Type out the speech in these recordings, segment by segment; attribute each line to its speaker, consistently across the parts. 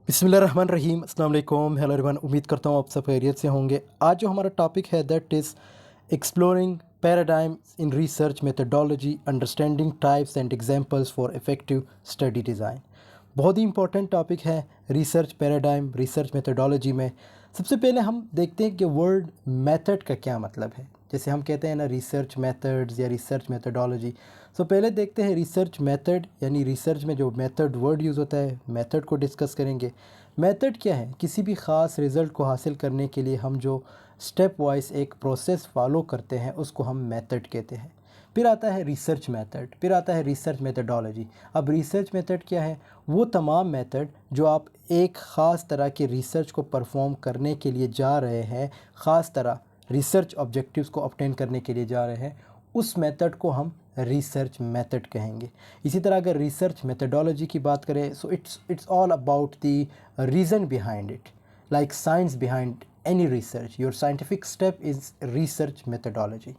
Speaker 1: बिस्मिल्लाहिर्रहमानिर्रहीम अस्सलाम वालेकुम। हेलो एवरीवन, उम्मीद करता हूँ आप सब खैरियत से होंगे। आज जो हमारा टॉपिक है that is exploring paradigm in research methodology, understanding types and examples for effective study design. बहुत ही इंपॉर्टेंट टॉपिक है रिसर्च पैराडाइम, रिसर्च मेथडोलॉजी में। सबसे पहले हम देखते हैं कि वर्ड मेथड का क्या मतलब है। जैसे हम कहते हैं ना रिसर्च मेथड्स या रिसर्च मेथडोलॉजी। सो पहले देखते हैं रिसर्च मेथड, यानी रिसर्च में जो मेथड वर्ड यूज़ होता है, मेथड को डिस्कस करेंगे। मेथड क्या है? किसी भी ख़ास रिज़ल्ट को हासिल करने के लिए हम जो स्टेप वाइज एक प्रोसेस फॉलो करते हैं उसको हम मेथड कहते हैं। फिर आता है रिसर्च मेथड, फिर आता है रिसर्च मेथडोलॉजी। अब रिसर्च मेथड क्या है? वो तमाम मेथड जो आप एक ख़ास तरह के रिसर्च को परफॉर्म करने के लिए जा रहे हैं, ख़ास तरह रिसर्च ऑब्जेक्टिव्स को ऑब्टेन करने के लिए जा रहे हैं, उस मेथड को हम रिसर्च मेथड कहेंगे। इसी तरह अगर रिसर्च मेथडोलॉजी की बात करें, so it's all about the reason behind it, like science behind any research. Your scientific step is research methodology.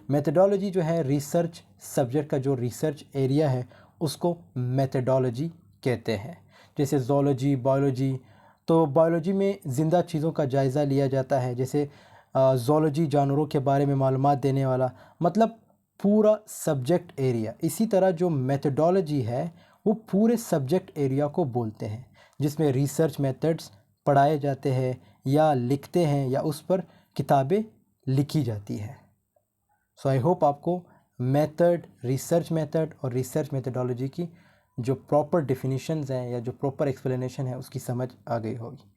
Speaker 1: Methodology जो है रिसर्च सब्जेक्ट का जो रिसर्च एरिया है उसको मेथडोलॉजी कहते हैं। जैसे ज़ूलॉजी, बायोलॉजी, तो बायोलॉजी में ज़िंदा चीज़ों का जायज़ा लिया जाता है। जैसे ज़ूलॉजी जानवरों के बारे में मालूमात देने वाला, मतलब पूरा सब्जेक्ट एरिया। इसी तरह जो मेथडोलॉजी है वो पूरे सब्जेक्ट एरिया को बोलते हैं, जिसमें रिसर्च मेथड्स पढ़ाए जाते हैं या लिखते हैं या उस पर किताबें लिखी जाती है। सो आई होप आपको मेथड, रिसर्च मेथड और रिसर्च मेथडोलॉजी की जो प्रॉपर डिफिनीशंस हैं या जो प्रॉपर एक्सप्लेनेशन है उसकी समझ आ गई होगी।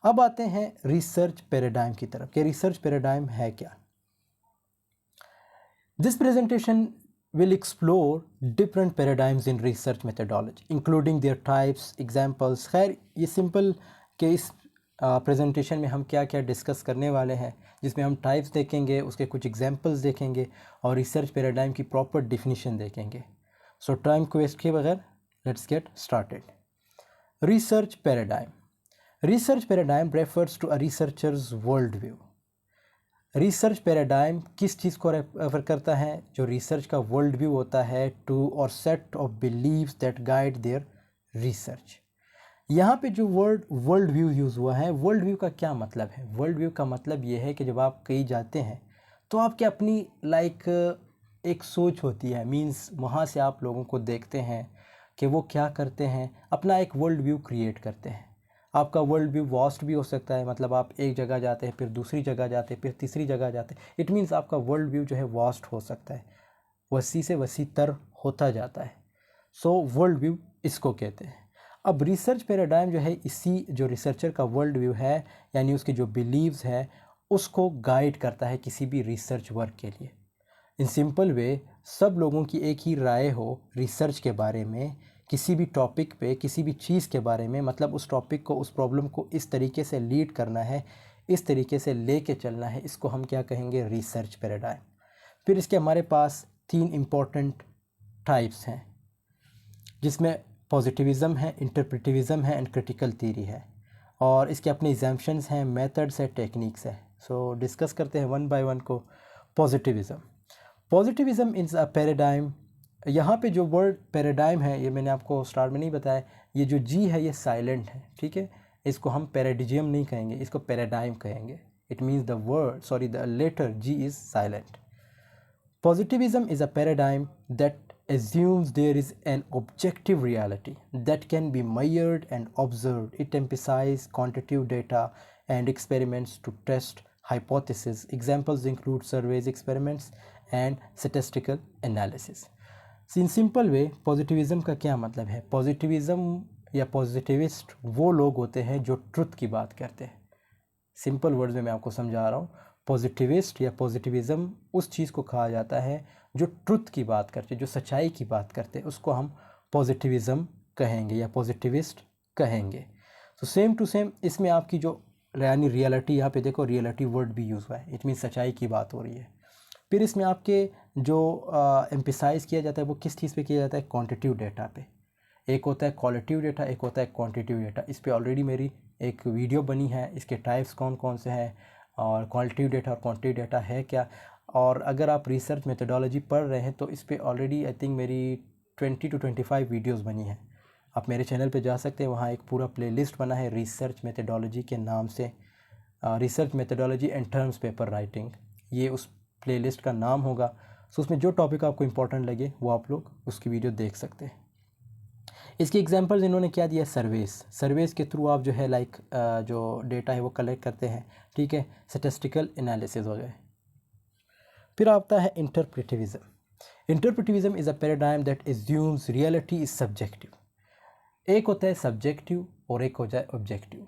Speaker 1: अब आते हैं रिसर्च पैराडाइम की तरफ कि रिसर्च पैराडाइम है क्या। This presentation will explore different paradigms in research methodology, including their types, examples। खैर ये सिंपल के इस प्रेजेंटेशन में हम क्या क्या डिस्कस करने वाले हैं, जिसमें हम टाइप्स देखेंगे, उसके कुछ एग्जांपल्स देखेंगे और रिसर्च पैराडाइम की प्रॉपर डिफिनीशन देखेंगे। सो टाइम को वेस्ट किए बगैर let's get started. Research paradigm. Research paradigm refers to a researcher's world view. Research paradigm किस चीज़ को रेफर करता है? जो रिसर्च का वर्ल्ड व्यू होता है, टू और set of believes that guide their research. यहाँ पे जो वर्ड वर्ल्ड व्यू यूज़ हुआ है, वर्ल्ड व्यू का क्या मतलब है? वर्ल्ड व्यू का मतलब ये है कि जब आप कहीं जाते हैं तो आपकी अपनी एक सोच होती है, मींस वहाँ से आप लोगों को देखते हैं कि वो क्या करते हैं, अपना एक वर्ल्ड व्यू क्रिएट करते हैं। आपका वर्ल्ड व्यू वास्ट भी हो सकता है, मतलब आप एक जगह जाते हैं, फिर दूसरी जगह जाते हैं, फिर तीसरी जगह जाते हैं। इट मीन्स आपका वर्ल्ड व्यू जो है वास्ट हो सकता है, वसी से वसी तर होता जाता है। सो वर्ल्ड व्यू इसको कहते हैं। अब रिसर्च पैराडाइम जो है इसी जो रिसर्चर का वर्ल्ड व्यू है, यानी उसकी जो बिलीव्स है उसको गाइड करता है किसी भी रिसर्च वर्क के लिए। इन सिंपल वे सब लोगों की एक ही राय हो रिसर्च के बारे में, किसी भी टॉपिक पे, किसी भी चीज़ के बारे में, मतलब उस टॉपिक को, उस प्रॉब्लम को इस तरीके से लीड करना है, इस तरीके से लेके चलना है, इसको हम क्या कहेंगे? Research paradigm. फिर इसके हमारे पास 3 इम्पॉर्टेंट टाइप्स हैं, जिसमें पॉजिटिविज़म है, इंटरप्रेटिविज़म है एंड क्रिटिकल थ्योरी है। और इसके अपने एग्जाम्पशंस हैं, मेथड्स है, टेक्निक्स है। सो डिस्कस करते हैं वन बाय वन को। Positivism. Positivism is a paradigm. यहाँ पे जो वर्ड पैराडाइम है, ये मैंने आपको स्टार्ट में नहीं बताया, ये जो जी है ये साइलेंट है, ठीक है। इसको हम पैराडिजियम नहीं कहेंगे, इसको पैराडाइम कहेंगे। It means the letter G is silent. Positivism is a paradigm that assumes there is an objective reality that can be measured and observed. It emphasizes quantitative data and experiments to test hypotheses. Examples include surveys, experiments, and statistical analysis. In simple way, positivism का क्या मतलब है? Positivism या positivist वो लोग होते हैं जो ट्रुथ की बात करते हैं। सिंपल वर्ड्स में मैं आपको समझा रहा हूँ। पॉजिटिविस्ट या पॉजिटिविज़म उस चीज़ को कहा जाता है जो ट्रुथ की बात करते, जो सच्चाई की बात करते, उसको हम पॉजिटिविज़म कहेंगे या पॉजिटिविस्ट कहेंगे। तो सेम टू सेम इसमें आपकी जो यानी रियलिटी, यहाँ पे देखो रियलिटी वर्ड भी यूज़ हुआ है, इट मीन सच्चाई की बात हो रही है। फिर इसमें आपके जो एम्फेसाइज किया जाता है वो किस चीज़ पे किया जाता है? क्वांटिटेटिव डेटा पे। एक होता है क्वालिटेटिव डेटा, एक होता है क्वांटिटेटिव डेटा। इस पे ऑलरेडी मेरी एक वीडियो बनी है, इसके टाइप्स कौन कौन से हैं और क्वालिटेटिव डेटा और क्वांटिटेटिव डेटा है क्या। और अगर आप रिसर्च मेथडोलॉजी पढ़ रहे हैं तो इस पे ऑलरेडी आई थिंक मेरी 20 to 25 वीडियोस बनी हैं, आप मेरे चैनल पे जा सकते हैं, वहाँ एक पूरा प्लेलिस्ट बना है रिसर्च मेथडोलॉजी के नाम से, research methodology and terms paper writing, ये उस प्लेलिस्ट का नाम होगा। सो उसमें जो टॉपिक आपको इंपॉर्टेंट लगे वो आप लोग उसकी वीडियो देख सकते हैं। इसकी एग्जांपल्स इन्होंने क्या दिया, सर्वेस के थ्रू आप जो है लाइक जो डेटा है वो कलेक्ट करते हैं, ठीक है, स्टैटिस्टिकल एनालिसिस हो गए। फिर आता है interpretivism. Interpretivism is a paradigm that assumes reality is subjective. एक होता है सब्जेक्टिव और एक हो जाए ऑब्जेक्टिव।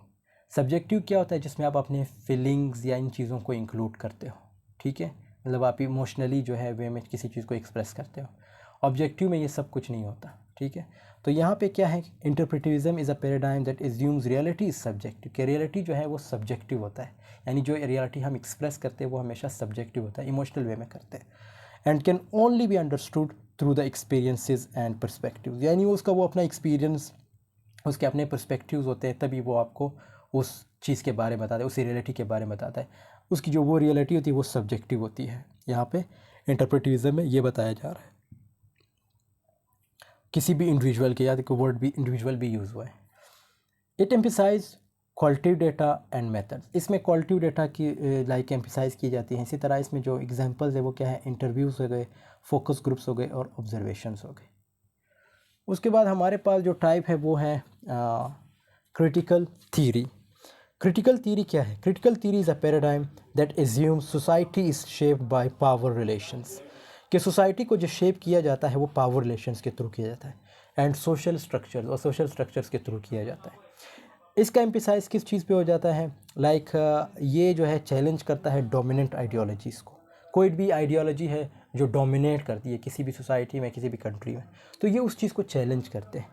Speaker 1: सब्जेक्टिव क्या होता है, जिसमें आप अपने फीलिंग्स या इन चीज़ों को इंक्लूड करते हो, ठीक है, मतलब आप इमोशनली जो है वे में किसी चीज़ को एक्सप्रेस करते हो। ऑब्जेक्टिव में ये सब कुछ नहीं होता, ठीक है। तो यहाँ पे क्या है, interpretivism is a paradigm that assumes reality is subjective, कि रियलिटी जो है वो सब्जेक्टिव होता है, यानी जो रियलिटी हम एक्सप्रेस करते हैं वो हमेशा सब्जेक्टिव होता है, इमोशनल वे में करते हैं। And can only be understood through the experiences and perspective, यानी उसका वो अपना एक्सपीरियंस, उसके अपने पर्सपेक्टिव्स होते हैं, तभी वो आपको उस चीज़ के बारे में बताता है, उस रियलिटी के बारे में बताता है। उसकी जो वो रियलिटी होती है वो सब्जेक्टिव होती है। यहाँ पे इंटरप्रेटिविज्म में ये बताया जा रहा है। किसी भी इंडिविजुअल के, याद को वर्ड भी इंडिविजुअल भी यूज़ हुआ है। It emphasise qualitative data and methods, इसमें क्वालिटिव डेटा की लाइक एम्फिसाइज की जाती है। इसी तरह इसमें जो एग्जांपल्स है वो क्या है, इंटरव्यूज़ हो गए, फोकस ग्रुप्स हो गए और ऑब्जर्वेशंस हो गए। उसके बाद हमारे पास जो टाइप है वो है क्रिटिकल थीरी। क्रिटिकल थीरी क्या है, critical theory is a paradigm that assumes society is shaped by power relations, कि सोसाइटी को जो शेप किया जाता है वो पावर रिलेशंस के थ्रू किया जाता है, एंड सोशल स्ट्रक्चर्स, और सोशल स्ट्रक्चर्स के थ्रू किया जाता है। इसका एम्फिसाइज किस चीज़ पे हो जाता है, लाइक ये जो है चैलेंज करता है डोमिनेंट आइडियोलॉजीज़ को। कोई भी आइडियोलॉजी है जो डोमिनेट करती है किसी भी सोसाइटी में, किसी भी कंट्री में, तो ये उस चीज़ को चैलेंज करते हैं,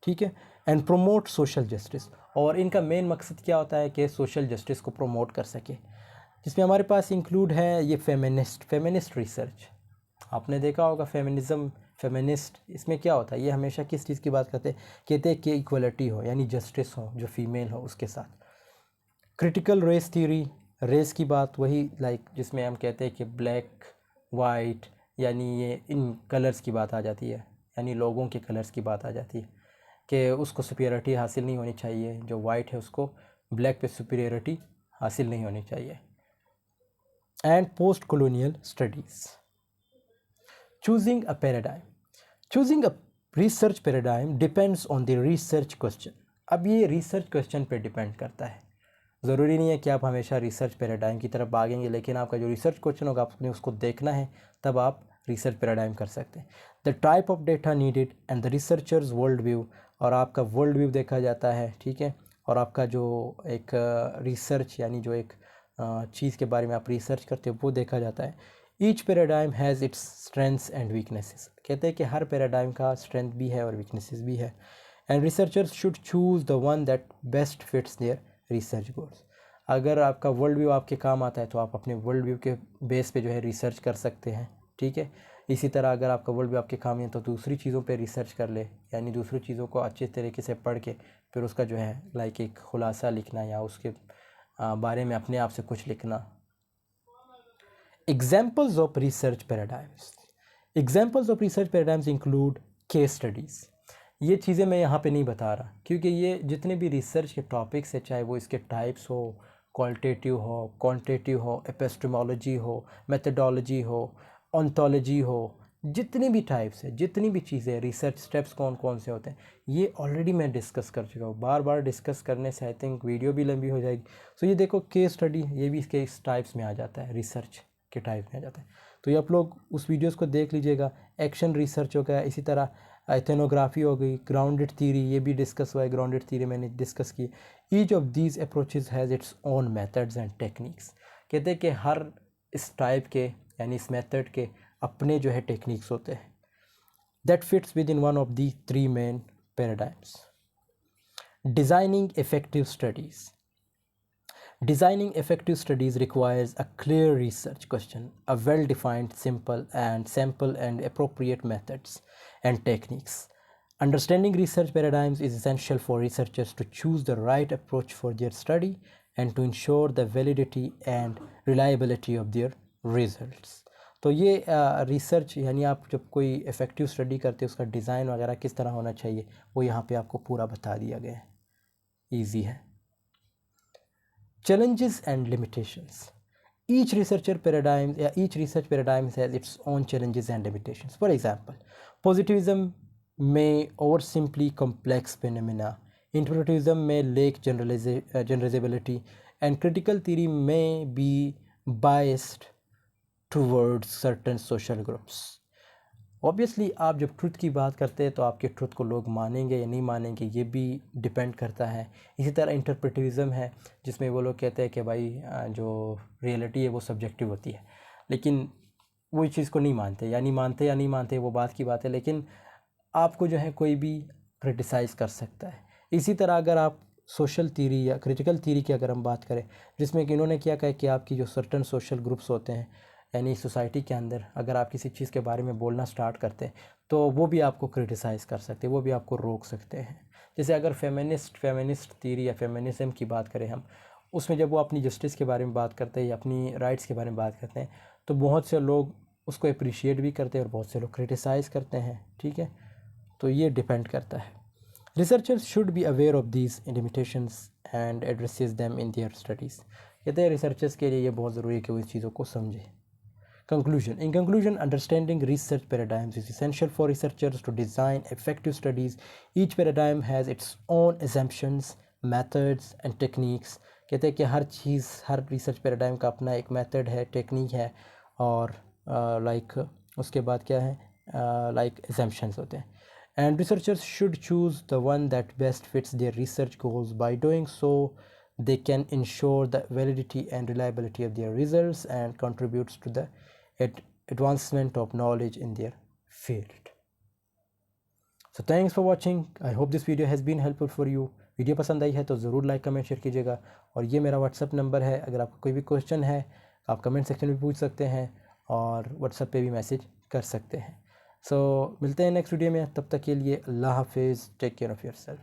Speaker 1: ठीक है। एंड प्रोमोट सोशल जस्टिस, और इनका मेन मकसद क्या होता है कि सोशल जस्टिस को प्रोमोट कर सके, जिसमें हमारे पास इंक्लूड है ये फेमिनिस्ट रिसर्च। आपने देखा होगा फेमिनिज़म, फेमिनिस्ट, इसमें क्या होता है, ये हमेशा किस चीज़ की बात करते हैं, कहते हैं कि इक्वलिटी हो, यानी जस्टिस हो, जो फीमेल हो उसके साथ। क्रिटिकल रेस थ्योरी, रेस की बात वही लाइक जिसमें हम कहते हैं कि ब्लैक वाइट, यानी ये इन कलर्स की बात आ जाती है, यानी लोगों के कलर्स की बात आ जाती है कि उसको सुपीरियरिटी हासिल नहीं होनी चाहिए, जो वाइट है उसको ब्लैक पे सुपीरियरिटी हासिल नहीं होनी चाहिए। And post colonial studies. Choosing a paradigm, choosing a research paradigm depends on the research question. अब ये रिसर्च क्वेश्चन पे डिपेंड करता है, ज़रूरी नहीं है कि आप हमेशा रिसर्च पैराडाइम की तरफ भागेंगे, लेकिन आपका जो रिसर्च क्वेश्चन होगा आपने उसको देखना है, तब आप रिसर्च पैराडाइम कर सकते हैं। The type of data needed and the researchers world view, और आपका वर्ल्ड व्यू देखा जाता है, ठीक है, और आपका जो एक रिसर्च यानी जो एक चीज़ के बारे में आप रिसर्च करते हो वो देखा जाता है। Each paradigm has its strengths and weaknesses, कहते हैं कि हर पैराडाइम का स्ट्रेंथ भी है और वीकनेसेस भी है। And researchers should choose the one that best fits their research goals. अगर आपका वर्ल्ड व्यू आपके काम आता है तो आप अपने वर्ल्ड व्यू के बेस पे जो है रिसर्च कर सकते हैं, ठीक है। इसी तरह अगर आपका वर्ल्ड व्यू आपके काम है तो दूसरी चीज़ों पे रिसर्च कर ले, यानी दूसरी चीज़ों को अच्छे तरीके से पढ़ के फिर उसका जो है लाइक एक खुलासा लिखना या उसके बारे में अपने आप से कुछ लिखना। Examples of research paradigms, examples of research paradigms include case studies. ये चीज़ें मैं यहाँ पे नहीं बता रहा क्योंकि ये जितने भी रिसर्च के टॉपिक्स है, चाहे वो इसके टाइप्स हो, क्वालिटेटिव हो, क्वांटिटेटिव हो, एपिस्टेमोलॉजी हो, मेथडोलॉजी हो, ऑन्टोलॉजी हो, जितनी भी टाइप्स है, जितनी भी चीज़ें, रिसर्च स्टेप्स कौन कौन से होते हैं, ये ऑलरेडी मैं डिस्कस कर चुका हूँ। बार बार डिस्कस करने से आई थिंक वीडियो भी लंबी हो जाएगी। सो ये देखो केस स्टडी, ये भी इसके इस टाइप्स में आ जाता है, रिसर्च के टाइप में आ जाता है। तो ये आप लोग उस वीडियोस को देख लीजिएगा। एक्शन रिसर्च हो गया, इसी तरह एथनोग्राफी हो गई, ग्राउंडेड थ्योरी ये भी डिस्कस हुआ है, ग्राउंडेड थ्योरी मैंने डिस्कस की। Each of these approaches has its own methods and techniques, कहते हैं कि हर इस टाइप के यानी इस मेथड के अपने जो है टेक्निक्स होते हैं। That fits with in one of the three main paradigms. Designing effective studies, designing effective studies requires a clear research question, a well-defined, simple and sample and appropriate methods and techniques. Understanding research paradigms is essential for researchers to choose the right approach for their study and to ensure the validity and reliability of their results. तो ये research यानी आप जब कोई effective study करते हैं उसका design वगैरह किस तरह होना चाहिए वो यहाँ पे आपको पूरा बता दिया गया है, ईजी है। Challenges and limitations. Each research paradigm has its own challenges and limitations. For example, positivism may oversimplify complex phenomena, interpretivism may lack generalizability, and critical theory may be biased towards certain social groups. Obviously आप जब truth की बात करते हैं तो आपके truth को लोग मानेंगे या नहीं मानेंगे ये भी डिपेंड करता है। इसी तरह इंटरप्रेटिविज़म है जिसमें वो लोग कहते हैं कि भाई जो रियलिटी है वो सब्जेक्टिव होती है, लेकिन वो इस चीज़ को नहीं मानते या नहीं मानते वो बात की बात है, लेकिन आपको जो है कोई भी क्रिटिसाइज़ कर सकता है। इसी तरह अगर आप सोशल थ्योरी या क्रिटिकल थ्योरी की अगर हम बात करें जिसमें कि इन्होंने क्या कहा कि आपकी जो सर्टन सोशल ग्रुप्स होते हैं यानी सोसाइटी के अंदर अगर आप किसी चीज़ के बारे में बोलना स्टार्ट करते हैं तो वो भी आपको क्रिटिसाइज़ कर सकते हैं, वो भी आपको रोक सकते हैं। जैसे अगर फेमिनिस्ट थ्योरी या फेमिनिज़म की बात करें हम, उसमें जब वो अपनी जस्टिस के बारे में बात करते हैं या अपनी राइट्स के बारे में बात करते हैं तो बहुत से लोग उसको अप्रिशिएट भी करते हैं और बहुत से लोग क्रिटिसाइज़ करते हैं, ठीक है। तो ये डिपेंड करता है। Researchers should be aware of these limitations and addresses them in their studies. कहते हैं रिसर्चर्स के लिए ये बहुत ज़रूरी है कि वो इस चीज़ों को समझें। Conclusion. In conclusion, understanding research paradigms is essential for researchers to design effective studies. Each paradigm has its own assumptions, methods and techniques. कहते हैं कि हर चीज़, हर रिसर्च पैराडाइम का अपना एक मेथड है, टेक्निक है और उसके बाद क्या है, assumptions होते हैं. And researchers should choose the one that best fits their research goals. By doing so, they can ensure the validity and reliability of their results and contributes to the advancement of knowledge in their field. So thanks for watching. I hope this video has been helpful for you. Video पसंद आई है तो ज़रूर like comment share कीजिएगा और ये मेरा WhatsApp number है, अगर आपको कोई भी क्वेश्चन है आप कमेंट सेक्शन में पूछ सकते हैं और व्हाट्सअप पे भी मैसेज कर सकते हैं। सो मिलते हैं नेक्स्ट वीडियो में, तब तक के लिए अल्लाह हाफिज़, टेक केयर ऑफ़ योरसेल्फ।